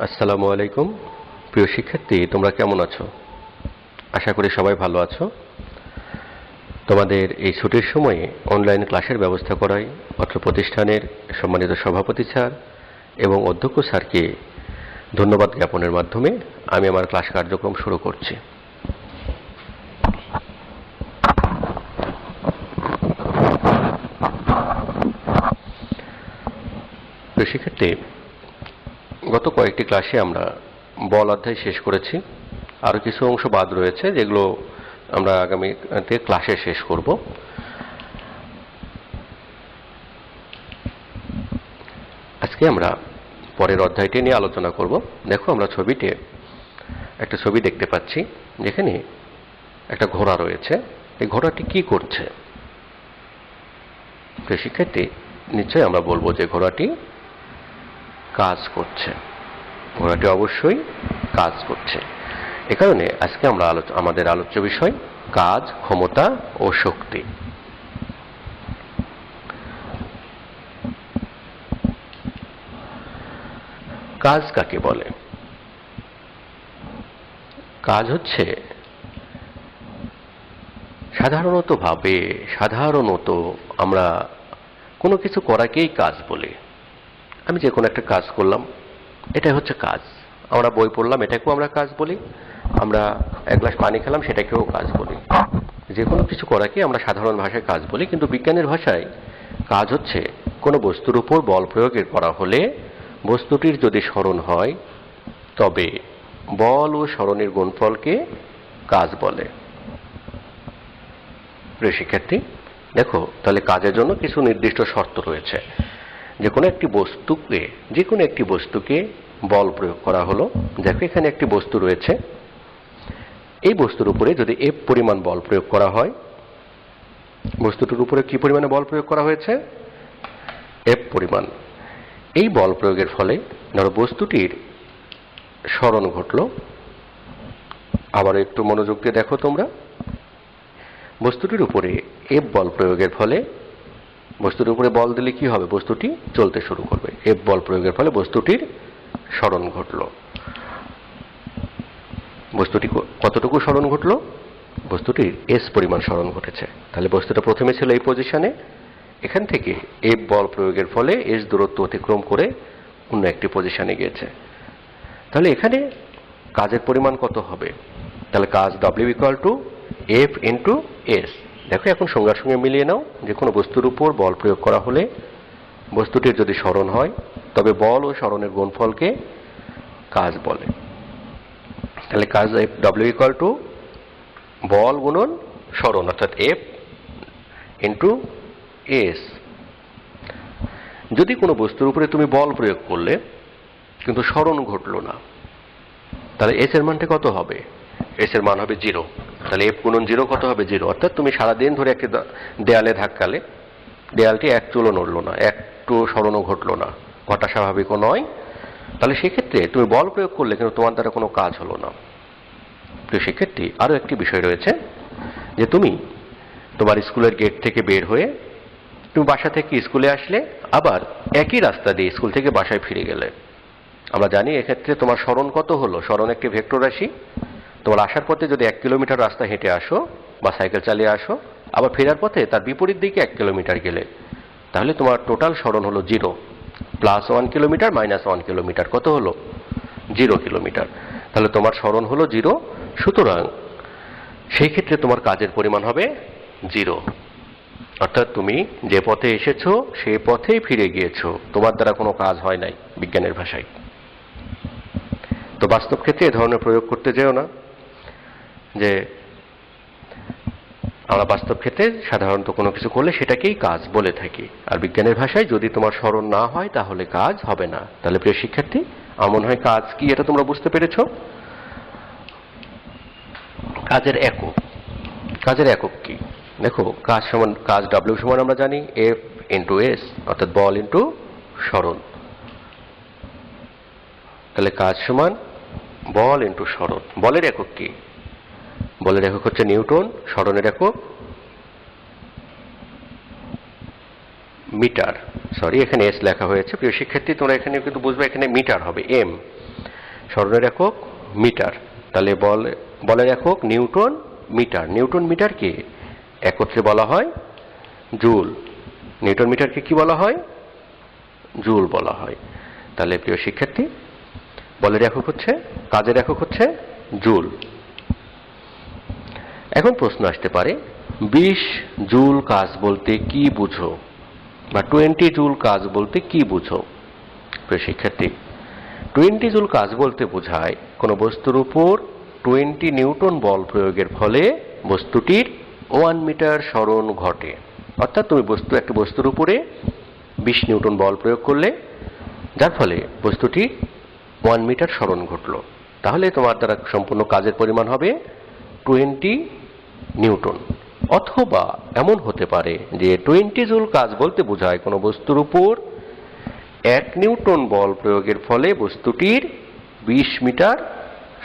আসসালামু আলাইকুম। প্রিয় শিক্ষার্থী, তোমরা কেমন আছো? আশা করি সবাই ভালো আছো। তোমাদের এই ছুটির সময়ে অনলাইন ক্লাসের ব্যবস্থা করায় অত্র প্রতিষ্ঠানের সম্মানিত সভাপতি স্যার এবং অধ্যক্ষ স্যারকে ধন্যবাদ জ্ঞাপনের মাধ্যমে আমি আমার ক্লাস কার্যক্রম শুরু করছি। প্রিয় শিক্ষার্থী, গত কয়েকটি ক্লাসে আমরা বল অধ্যায় শেষ করেছি। আরও কিছু অংশ বাদ রয়েছে, যেগুলো আমরা আগামীতে ক্লাসে শেষ করব। আজকে আমরা পরের অধ্যায়টি নিয়ে আলোচনা করব। দেখো, আমরা ছবিতে একটা ছবি দেখতে পাচ্ছি, যেখানে একটা ঘোড়া রয়েছে। এই ঘোড়াটি কি করছে? প্রিয় শিক্ষার্থী, নিশ্চয়ই আমরা বলবো যে ঘোড়াটি কাজ করছে। ঘোড়াটি অবশ্যই কাজ করছে। এ কারণে আজকে আমরা আমাদের আলোচ্য বিষয় কাজ, ক্ষমতা ও শক্তি। কাজ কাকে বলে? কাজ হচ্ছে সাধারণত আমরা কোনো কিছু করাকেই কাজ বলি। আমি যে কোনো একটা কাজ করলাম, এটাই হচ্ছে কাজ। আমরা বই পড়লাম, এটাকেও আমরা কাজ বলি। আমরা এক গ্লাস পানি খেলাম, সেটাকেও কাজ বলি। যে কোনো কিছু করাকে আমরা সাধারণ ভাষায় কাজ বলি, কিন্তু বিজ্ঞানের ভাষায় কাজ হচ্ছে কোনো বস্তুর উপর বল প্রয়োগের করা হলে বস্তুটির যদি সরণ হয়, তবে বল ও সরণের গুণফলকে কাজ বলে। প্রিয় শিক্ষার্থী, দেখো, তাহলে কাজের জন্য কিছু নির্দিষ্ট শর্ত রয়েছে। যে কোনো একটি বস্তুকে বল প্রয়োগ করা হলো। দেখো, এখানে একটি বস্তু রয়েছে। এই বস্তুর উপরে যদি এফ পরিমাণ বল প্রয়োগ করা হয়, বস্তুটির উপরে কি পরিমাণে বল প্রয়োগ করা হয়েছে? এফ পরিমাণ। এই বল প্রয়োগের ফলে ধরো বস্তুটির সরণ ঘটল। আবার একটু মনোযোগ দিয়ে দেখো তোমরা, বস্তুটির উপরে এফ বল প্রয়োগের ফলে, বস্তুটির উপরে বল দিলে কি হবে? বস্তুটি চলতে শুরু করবে। এফ বল প্রয়োগের ফলে বস্তুটির সরণ ঘটল। বস্তুটি কতটুকু সরণ ঘটল? বস্তুটির এস পরিমাণ সরণ ঘটেছে। তাহলে বস্তুটা প্রথমে ছিল এই পজিশনে, এখান থেকে এফ বল প্রয়োগের ফলে এস দূরত্ব অতিক্রম করে অন্য একটি পজিশনে গিয়েছে। তাহলে এখানে কাজের পরিমাণ কত হবে? তাহলে কাজ W equal to F into S. দেখো, এখন সংজ্ঞার সঙ্গে মিলিয়ে নাও। যে কোনো বস্তুর উপর বল প্রয়োগ করা হলে বস্তুটির যদি সরণ হয়, তবে বল ও সরণের গুণফলকে কাজ বলে। তাহলে কাজ এফ ডব্লিউ ইকুয়াল টু বল গুণন সরণ, অর্থাৎ এফ ইন্টু এস। যদি কোনো বস্তুর উপরে তুমি বল প্রয়োগ করলে কিন্তু সরণ ঘটলো না, তাহলে এস এর মানটা কত হবে? এস এর মান হবে 0। তাহলে এফ গুণন 0 কত হবে? 0। অর্থাৎ তুমি সারাদিন ধরে একটি দেয়ালে ধাক্কালে, দেয়ালটি এক চুলও নড়লো না, একটু সরণও ঘটলো না, ঘটা স্বাভাবিকও নয়। তাহলে সেক্ষেত্রে তুমি বল প্রয়োগ করলে কিন্তু তোমার দ্বারা কোনো কাজ হলো না। প্রিয় শিক্ষার্থী, আরও একটি বিষয় রয়েছে, যে তুমি তোমার স্কুলের গেট থেকে বের হয়ে তুমি বাসা থেকে স্কুলে আসলে, আবার একই রাস্তা দিয়ে স্কুল থেকে বাসায় ফিরে গেলে। আমরা জানি এক্ষেত্রে তোমার সরণ কত হলো? সরণ একটি ভেক্টর রাশি। তোমার আসার পথে যদি 1 কিলোমিটার রাস্তা হেঁটে আসো বা সাইকেল চালিয়ে আসো, আবার ফেরার পথে তার বিপরীত দিকে 1 কিলোমিটার গেলে, তাহলে তোমার টোটাল সরণ হলো 0। +1 কিলোমিটার -1 কিলোমিটার কত হলো? 0 কিলোমিটার। তাহলে তোমার সরণ হলো 0। সুতরাং সেই ক্ষেত্রে তোমার কাজের পরিমাণ হবে 0। অর্থাৎ তুমি যে পথে এসেছো সেই পথেই ফিরে গিয়েছো, তোমার দ্বারা কোনো কাজ হয় নাই, বিজ্ঞানের ভাষায়। তো বাস্তব ক্ষেত্রে এ ধরনের প্রয়োগ করতে যেও না, যে আমরা বাস্তব ক্ষেত্রে সাধারণত কোনো কিছু করলে সেটাকেই কাজ বলে থাকি। আর বিজ্ঞানের ভাষায় যদি তোমার স্মরণ না হয়, তাহলে কাজ হবে না। তাহলে প্রিয় শিক্ষার্থী, আমার মনে হয় কাজ কি এটা তোমরা বুঝতে পেরেছ। কাজের একক। কাজের একক কি? দেখো, কাজ ডব্লিউ সমান আমরা জানি এফ ইন্টু এস, অর্থাৎ বল ইন্টু সরণ। তাহলে কাজ সমান বল ইন্টু সরণ। বলের একক কি? বলের একক হচ্ছে নিউটন, সরণের একক মিটার। সরি, এখানে এস লেখা হয়েছে। প্রিয় শিক্ষার্থী, তোমরা এখানে কিন্তু বুঝবে, এখানে মিটার হবে, এম। সরণের একক মিটার, তাহলে বলের একক নিউটন মিটার। নিউটন মিটারকে একত্রে বলা হয় জুল। নিউটন মিটারকে কি বলা হয়? জুল বলা হয়। তাহলে প্রিয় শিক্ষার্থী, বলের একক হচ্ছে, কাজের একক হচ্ছে জুল। এখন প্রশ্ন আসতে পারে 20 জুল কাজ বলতে কি বুঝো, বা 20 জুল কাজ বলতে কি বুঝো? প্রিয় শিক্ষার্থী, 20 জুল কাজ বলতে বোঝায় কোনো বস্তুর উপর 20 নিউটন বল প্রয়োগের ফলে বস্তুটির 1 মিটার সরণ ঘটে। অর্থাৎ তুমি একটা বস্তুর উপরে 20 নিউটন বল প্রয়োগ করলে, যার ফলে বস্তুটি 1 মিটার সরণ ঘটলো, তাহলে তোমার দ্বারা সম্পূর্ণ কাজের পরিমাণ হবে 20 নিউটন। অথবা এমন হতে পারে যে 20 জুল কাজ বলতে বোঝায় কোনো বস্তুর উপর 1 নিউটন বল প্রয়োগের ফলে বস্তুটির 20 মিটার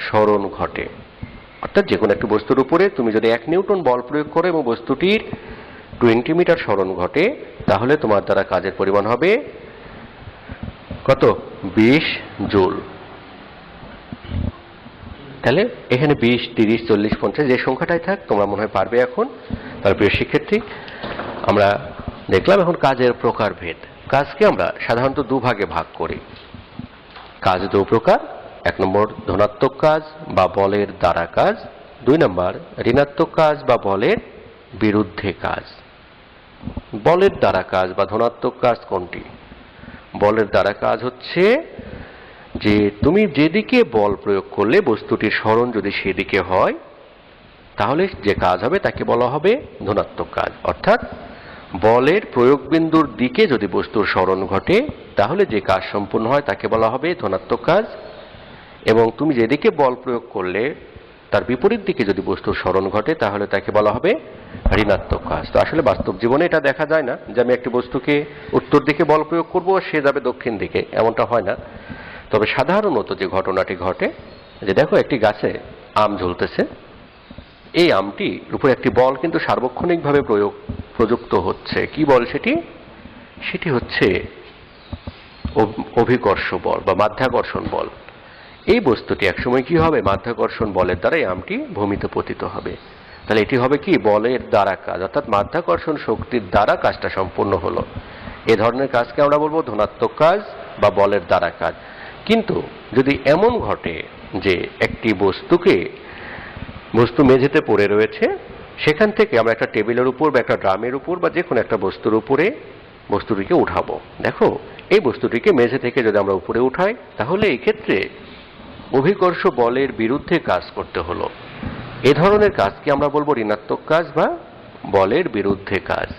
সরণ ঘটে। অর্থাৎ যে কোনো একটা বস্তুর উপরে তুমি যদি 1 নিউটন বল প্রয়োগ করো এবং বস্তুটির 20 মিটার সরণ ঘটে, তাহলে তোমার দ্বারা কাজের পরিমাণ হবে কত? 20 জুল। তাহলে এখানে 20, 30, 40, 50 যে সংখ্যাটাই থাক, তোমরা মনে হয় পারবে এখন। তাহলে প্রিয় শিক্ষার্থী, আমরা দেখলাম এখন কাজের প্রকারভেদ। কাজকে আমরা সাধারণত দুভাগে ভাগ করি। কাজ দু প্রকার: 1 নম্বর ধনাত্মক কাজ বা বলের দ্বারা কাজ, 2 নম্বর ঋণাত্মক কাজ বা বলের বিরুদ্ধে কাজ। বলের দ্বারা কাজ বা ধনাত্মক কাজ কোনটি? বলের দ্বারা কাজ হচ্ছে যে তুমি যেদিকে বল প্রয়োগ করলে বস্তুটির সরণ যদি সেদিকে হয়, তাহলে যে কাজ হবে তাকে বলা হবে ধনাত্মক কাজ। অর্থাৎ বলের প্রয়োগ বিন্দুর দিকে যদি বস্তুর সরণ ঘটে, তাহলে যে কাজ সম্পূর্ণ হয় তাকে বলা হবে ধনাত্মক কাজ। এবং তুমি যেদিকে বল প্রয়োগ করলে তার বিপরীত দিকে যদি বস্তুর সরণ ঘটে, তাহলে তাকে বলা হবে ঋণাত্মক কাজ। তো আসলে বাস্তব জীবনে এটা দেখা যায় না যে আমি একটি বস্তুকে উত্তর দিকে বল প্রয়োগ করব আর সে যাবে দক্ষিণ দিকে, এমনটা হয় না। তবে সাধারণত যে ঘটনাটি ঘটে, যে দেখো একটি গাছে আম ঝুলতেছে, এই আমটির উপর একটি বল কিন্তু সার্বক্ষণিকভাবে প্রযুক্ত হচ্ছে। কি বল সেটি? সেটি হচ্ছে অভিকর্ষ বল বা মাধ্যাকর্ষণ বল। এই বস্তুটি একসময় কি হবে? মাধ্যাকর্ষণ বলের দ্বারা এই আমটি ভূমিতে পতিত হবে। তাহলে এটি হবে কি? বলের দ্বারা কাজ, অর্থাৎ মাধ্যাকর্ষণ শক্তির দ্বারা কাজটা সম্পূর্ণ হলো। এ ধরনের কাজকে আমরা বলবো ধনাত্মক কাজ বা বলের দ্বারা কাজ। কিন্তু যদি এমন ঘটে যে একটি বস্তু মেঝেতে পড়ে রয়েছে, সেখান থেকে আমরা একটা টেবিলের উপর বা একটা ড্রামের উপর বা যে কোনো একটা বস্তুর উপরে বস্তুটিকে উঠাবো। দেখো, এই বস্তুটিকে মেঝে থেকে যদি আমরা উপরে উঠাই, তাহলে এই ক্ষেত্রে অভিকর্ষ বলের বিরুদ্ধে কাজ করতে হলো। এ ধরনের কাজকে আমরা বলবো ঋণাত্মক কাজ বা বলের বিরুদ্ধে কাজ।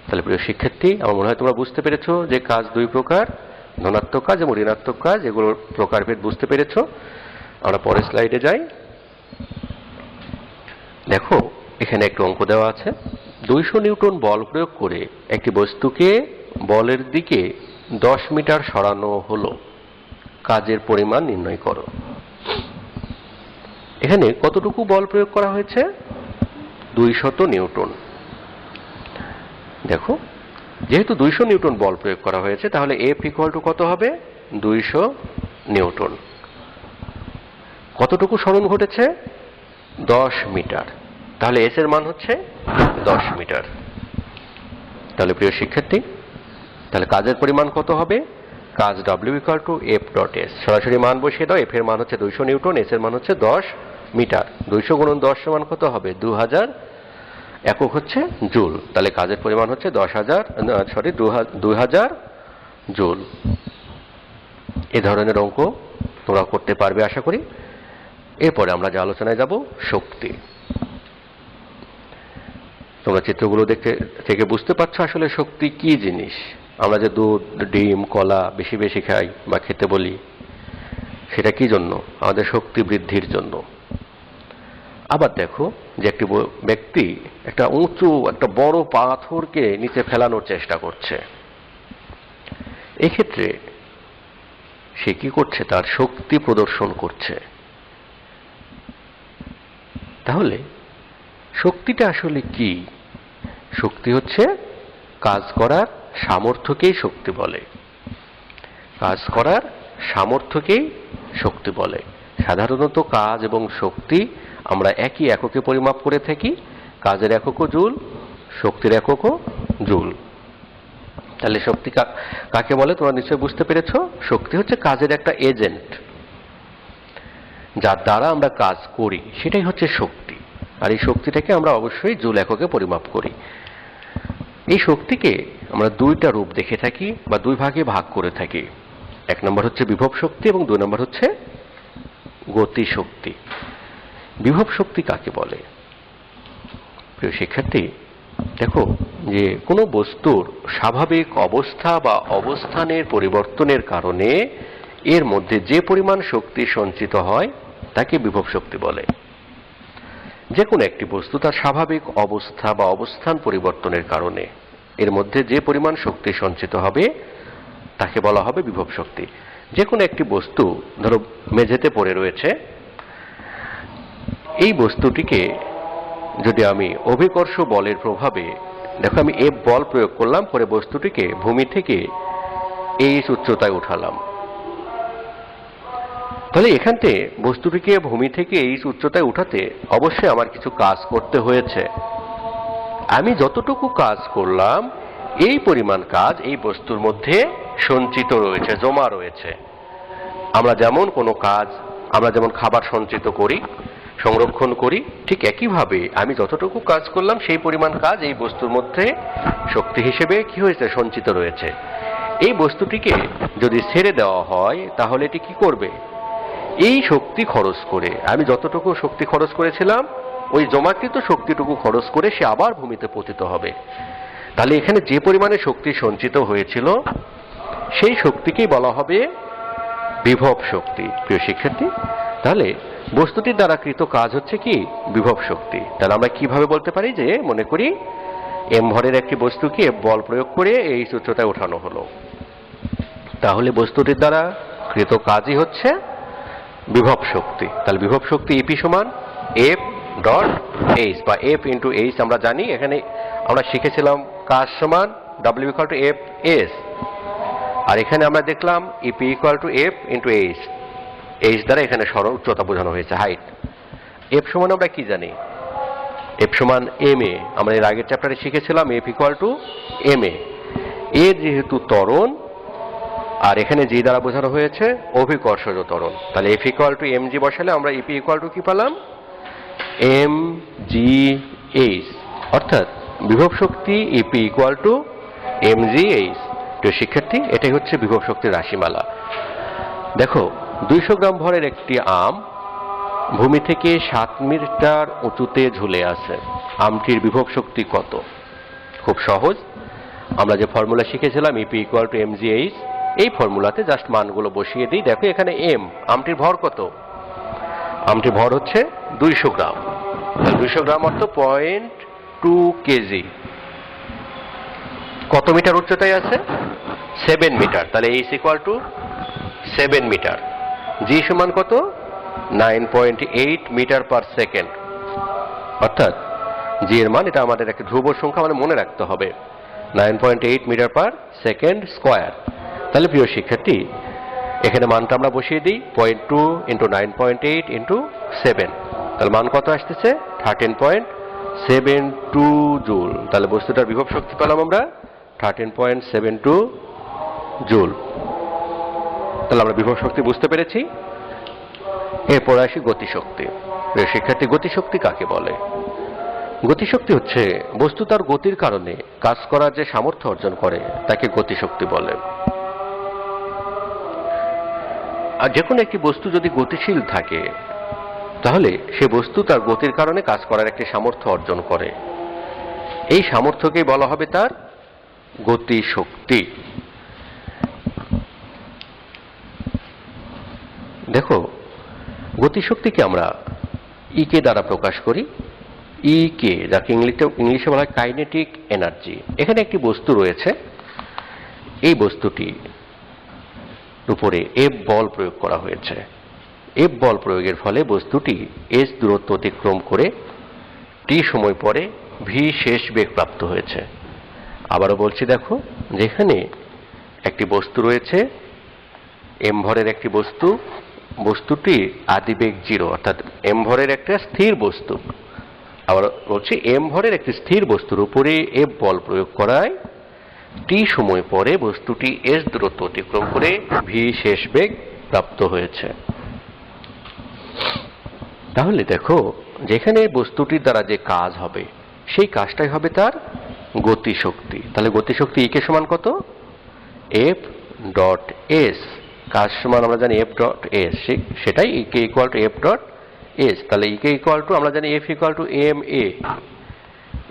তাহলে প্রিয় শিক্ষার্থী, আমার মনে হয় তোমরা বুঝতে পেরেছো যে কাজ দুই প্রকার, ধনাত্মক কাজ এবং ঋণাত্মক কাজ, এগুলোর প্রকারভেদ বুঝতে পেরেছো। আমরা পরের স্লাইডে যাই। দেখো, এখানে একটু অঙ্ক দেওয়া আছে। 200 নিউটন বল প্রয়োগ করে একটি বস্তুকে বলের দিকে 10 মিটার সরানো হলো, কাজের পরিমাণ নির্ণয় করো। এখানে কতটুকু বল প্রয়োগ করা হয়েছে? 200 নিউটন। দেখো, যেহেতু 200 নিউটন বল প্রয়োগ করা হয়েছে, তাহলে F = কত হবে? 200 নিউটন। কতটুকু সরণ ঘটেছে? 10 মিটার। তাহলে S এর মান হচ্ছে 10 মিটার। তাহলে প্রিয় শিক্ষার্থী, তাহলে কাজের পরিমাণ কত হবে? কাজ W = F.S। সরাসরি মান বসিয়ে দাও। F এর মান হচ্ছে 200 নিউটন, S এর মান হচ্ছে 10 মিটার। 200 × 10 সমান কত হবে? 2000। একক হচ্ছে জুল। তাহলে কাজের পরিমাণ হচ্ছে 2000 জুল। এ ধরনের অঙ্ক তোমরা করতে পারবে আশা করি। এরপরে আমরা যে আলোচনায় যাব, শক্তি। তোমরা চিত্রগুলো থেকে বুঝতে পারছো আসলে শক্তি কি জিনিস। আমরা যে দুধ, ডিম, কলা বেশি বেশি খাই বা খেতে বলি, সেটা কি জন্য? আমাদের শক্তি বৃদ্ধির জন্য। আবার দেখো যে একটি ব্যক্তি একটা উঁচু একটা বড় পাথরকে নিচে ফেলানোর চেষ্টা করছে, এক্ষেত্রে সে কি করছে? তার শক্তি প্রদর্শন করছে। তাহলে শক্তিটা আসলে কি? শক্তি হচ্ছে কাজ করার সামর্থ্যকেই শক্তি বলে। কাজ করার সামর্থ্যকেই শক্তি বলে। সাধারণত কাজ এবং শক্তি আমরা একই এককে পরিমাপ করে থাকি, কাজের এককও জুল, শক্তির এককও জুল। তাহলে শক্তি কাকে বলে তোমরা নিশ্চয়ই বুঝতে পেরেছো। শক্তি হচ্ছে কাজের একটা এজেন্ট, যার দ্বারা আমরা কাজ করি, সেটাই হচ্ছে শক্তি। আর এই শক্তিটাকে আমরা অবশ্যই জুল এককে পরিমাপ করি। এই শক্তিকে আমরা দুইটা রূপ দেখে থাকি বা দুই ভাগে ভাগ করে থাকি। এক নম্বর হচ্ছে বিভব শক্তি এবং দুই নম্বর হচ্ছে গতি শক্তি। বিভব শক্তি কাকে বলে? প্রিয় শিক্ষার্থী, দেখো যে কোনো বস্তুর স্বাভাবিক অবস্থা বা অবস্থানের পরিবর্তনের কারণে এর মধ্যে যে পরিমাণ শক্তি সঞ্চিত হয় তাকে বিভব শক্তি বলে। যে কোনো একটি বস্তু তার স্বাভাবিক অবস্থা বা অবস্থান পরিবর্তনের কারণে এর মধ্যে যে পরিমাণ শক্তি সঞ্চিত হবে তাকে বলা হবে বিভব শক্তি। যে কোনো একটি বস্তু ধরো মেঝেতে পড়ে রয়েছে, এই বস্তুটিকে যদি আমি অভিকর্ষ বলের প্রভাবে, দেখো আমি এফ বল প্রয়োগ করলাম, করে বস্তুটিকে ভূমি থেকে এইচ উচ্চতায় উঠালাম, তাহলে এখান থেকে বস্তুটিকে ভূমি থেকে এইচ উচ্চতায় উঠাতে অবশ্যই আমার কিছু কাজ করতে হয়েছে। আমি যতটুকু কাজ করলাম এই পরিমাণ কাজ এই বস্তুর মধ্যে সঞ্চিত রয়েছে, জমা রয়েছে। আমরা যেমন খাবার সঞ্চিত করি, সংরক্ষণ করি, ঠিক একইভাবে আমি যতটুকু কাজ করলাম সেই পরিমাণ কাজ এই বস্তুর মধ্যে শক্তি হিসেবে কি হয়েছে, সঞ্চিত রয়েছে। এই বস্তুটিকে যদি ছেড়ে দেওয়া হয় তাহলে এটি কি করবে? এই শক্তি খরচ করে, আমি যতটুকু শক্তি খরচ করেছিলাম ওই জমাকৃত শক্তিটুকু খরচ করে সে আবার ভূমিতে পতিত হবে। তাহলে এখানে যে পরিমাণে শক্তি সঞ্চিত হয়েছিল সেই শক্তিকেই বলা হবে বিভব শক্তি। প্রিয় শিক্ষার্থী, তাহলে বস্তুটির দ্বারা কৃত কাজ হচ্ছে কি? বিভব শক্তি। তাহলে আমরা কিভাবে বলতে পারি যে, মনে করি এম ভরের একটি বস্তুকে বল প্রয়োগ করে এই উচ্চতায় ওঠানো হলো, তাহলে বস্তুটির দ্বারা কৃত কাজই হচ্ছে বিভব শক্তি। তাহলে বিভব শক্তি ইপি সমান এফ ডট এইচ বা এফ ইন্টু এইচ। আমরা জানি, এখানে আমরা শিখেছিলাম কাজ সমান W equal to F S, আর এখানে আমরা দেখলাম EP equal to F into H. H দ্বারা এখানে সরণ উচ্চতা বোঝানো হয়েছে, হাইট। এফ সমান আমরা কি জানি? এফ সমান এম এ। আমরা এর আগের চ্যাপ্টারে শিখেছিলাম F equal to M A. এ যেহেতু ত্বরণ, আর এখানে জি দ্বারা বোঝানো হয়েছে অভিকর্ষজ ত্বরণ, তাহলে F equal to M G বসালে আমরা ইপি ইকুয়াল টু কি পেলাম? M G H. অর্থাৎ বিভব শক্তি EP equal to M G H. তো শিক্ষার্থী, এটাই হচ্ছে বিভব শক্তির রাশিমালা। দেখো 200 গ্রাম ভরের একটি আম ভূমি থেকে 7 মিটার উঁচুতে ঝুলে আছে। আমটির বিভব শক্তি কত? খুব সহজ, আমরা যে ফর্মুলা শিখেছিলাম EP equal to M G H, এই ফর্মুলাতে জাস্ট মানগুলো বসিয়ে দিই। দেখো এখানে এম, আমটির ভর কত? আমটির ভর হচ্ছে 200 গ্রাম। 200 গ্রাম অর্থ 0.2 কেজি। কত মিটার উচ্চতায় আছে? 7 মিটার। তাহলে এইচ ইকুয়াল টু 7 মিটার। জি সমান কত? 9.8 মিটার পার সেকেন্ড। অর্থাৎ জি এর মান, এটা আমাদের একটা ধ্রুব সংখ্যা, মানে মনে রাখতে হবে, 9.8 মিটার পার সেকেন্ড স্কোয়ার। তাহলে প্রিয় শিক্ষার্থী, এখানে মানটা আমরা বসিয়ে দিই, 0.2 ইন্টু 9.8 ইন্টু 7, তাহলে মান কত আসতেছে? 13.72 জুল। তাহলে বস্তুটার বিভব শক্তি পেলাম আমরা 13.72 জুল। তাহলে আমরা বিভব শক্তি বুঝতে পেরেছি। এরপর আসি গতিশক্তি। প্রিয় শিক্ষার্থী, গতিশক্তি কাকে বলে? গতিশক্তি হচ্ছে বস্তু তার গতির কারণে কাজ করার যে সামর্থ্য অর্জন করে তাকে গতিশক্তি বলে। আর যে কোনো একটি বস্তু যদি গতিশীল থাকে তাহলে সে বস্তু তার গতির কারণে কাজ করার একটি সামর্থ্য অর্জন করে। এই সামর্থ্যকেই বলা হবে তার গতিশক্তি। দেখো, গতিশক্তিকে আমরা ইকে দ্বারা প্রকাশ করি। ইকে, যাকে ইংলিশে বলা হয় কাইনেটিক এনার্জি। এখানে একটি বস্তু রয়েছে, এই বস্তুটি উপরে এফ বল প্রয়োগ করা হয়েছে। এফ বল প্রয়োগের ফলে বস্তুটি এস দূরত্ব অতিক্রম করে টি সময় পরে ভি শেষ বেগ প্রাপ্ত হয়েছে। আবারও বলছি, দেখো যেখানে একটি বস্তু রয়েছে, এম ভরের একটি বস্তু, বস্তুটি আদিবেগ 0 অর্থাৎ m ভরের একটা স্থির বস্তু। আবার বলছি m ভরের একটি স্থির বস্তুর উপরে F বল প্রয়োগ করায় t সময় পরে বস্তুটি s দূরত্ব অতিক্রম করে v শেষ বেগ প্রাপ্ত হয়েছে। তাহলে দেখো, যেখানে বস্তুটির দ্বারা যে কাজ হবে সেই কাজটাই হবে তার গতিশক্তি। তাহলে গতিশক্তি E কে সমান কত? F dot S। কাজ সমান আমরা জানি F ডট S, সেটাই E কে equal to F dot S। তাহলে E কে ইকুয়াল টু আমরা জানি F equal to ma,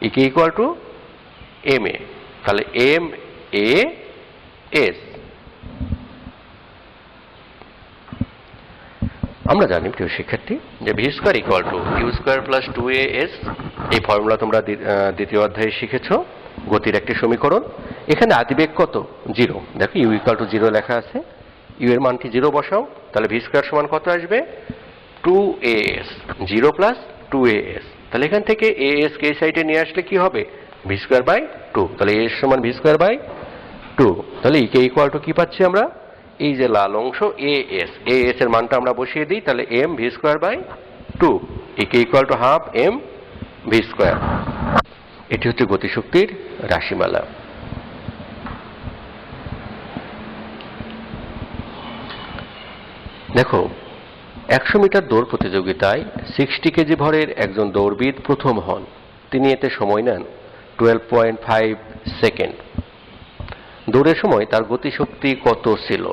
E কে ইকুয়াল টু ma। তাহলে ma S। আমরা জানি প্রিয় শিক্ষার্থী যে V square equal to U square plus 2as। এই ফর্মুলা তোমরা দ্বিতীয় অধ্যায়ে শিখেছো, গতির একটি সমীকরণ। এখানে আদিবেগ কত? 0। দেখো ইউ ইকুয়াল টু 0 লেখা আছে, ইউ এর মানটি 0 বসাও, তাহলে ভি স্কোয়ার সমান কত আসবে? 2as। 0 plus 2as। তাহলে এখান থেকে as কে এই সাইডে নিয়ে আসলে কি হবে? V square by 2। তাহলে as সমান ভি স্কোয়ার বাই 2। তাহলে ই কে ইকুয়াল টু কি পাচ্ছি আমরা? এই যে লাল অংশ as এর মানটা আমরা বসিয়ে দিই, তাহলে m V square by 2, E K equal to half m V square. এটি হচ্ছে গতিশক্তির রাশিমালা। দেখো, 100 মিটার দৌড় প্রতিযোগিতায় 60 কেজি ভরের একজন দৌড়বিদ প্রথম হন। তিনি এতে সময় নেন 12.5 সেকেন্ড। দৌড়ের সময় তার গতিশক্তি কত ছিল?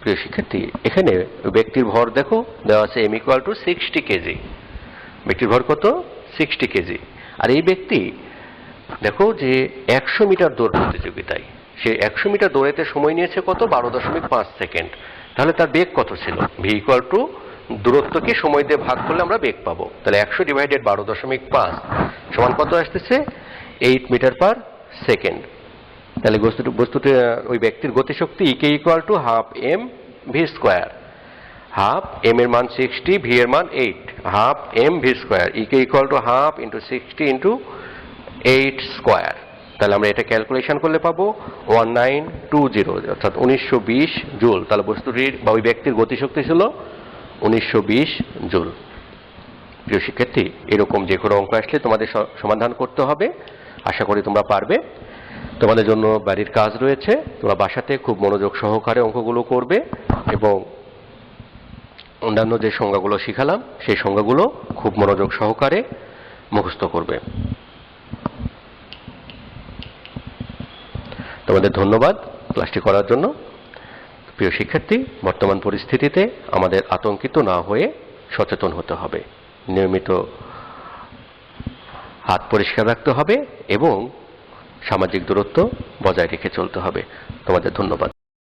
প্রিয় শিক্ষার্থী, এখানে ব্যক্তির ভর দেখো দেওয়া আছে m ইকুয়াল টু 60 কেজি। ব্যক্তির ভর কত? 60 কেজি। আর এই ব্যক্তি দেখো যে 100 মিটার দৌড় প্রতিযোগিতায় সে 100 মিটার দৌড়াইতে সময় নিয়েছে কত? 12.5 সেকেন্ড। তাহলে তার বেগ কত ছিল? ভি ইকুয়াল টু দূরত্বকে সময় দিয়ে ভাগ করলে আমরা বেগ পাবো। তাহলে 100 ডিভাইডেড 12.5 সমান কত আসতেছে? 8 মিটার পার সেকেন্ড। তাহলে বস্তুটি ওই ব্যক্তির গতিশক্তি E K equal to half m V square. Half m এর মান 60, ভি এর মান 8, half m V square. E K equal to half into 60 into 8 square. তাহলে আমরা এটা ক্যালকুলেশন করলে পাবো 1920, অর্থাৎ 1920 জুল। তাহলে বস্তুটির বা ওই ব্যক্তির গতিশক্তি ছিল 1920 জুল। প্রিয় শিক্ষার্থী, এরকম যে কোনো অঙ্ক আসলে তোমাদের সমাধান করতে হবে। আশা করি তোমরা পারবে। তোমাদের জন্য বাড়ির কাজ রয়েছে, তোমরা বাসাতে খুব মনোযোগ সহকারে অঙ্কগুলো করবে এবং অন্যান্য যে সংজ্ঞাগুলো শিখালাম সেই সংজ্ঞাগুলো খুব মনোযোগ সহকারে মুখস্থ করবে। তোমাদের ধন্যবাদ ক্লাসটি করার জন্য। প্রিয় শিক্ষার্থী, বর্তমান পরিস্থিতিতে আমাদের আতঙ্কিত না হয়ে সচেতন হতে হবে। নিয়মিত হাত পরিষ্কার রাখতে হবে এবং সামাজিক দূরত্ব বজায় রেখে চলতে হবে। তোমাদের ধন্যবাদ।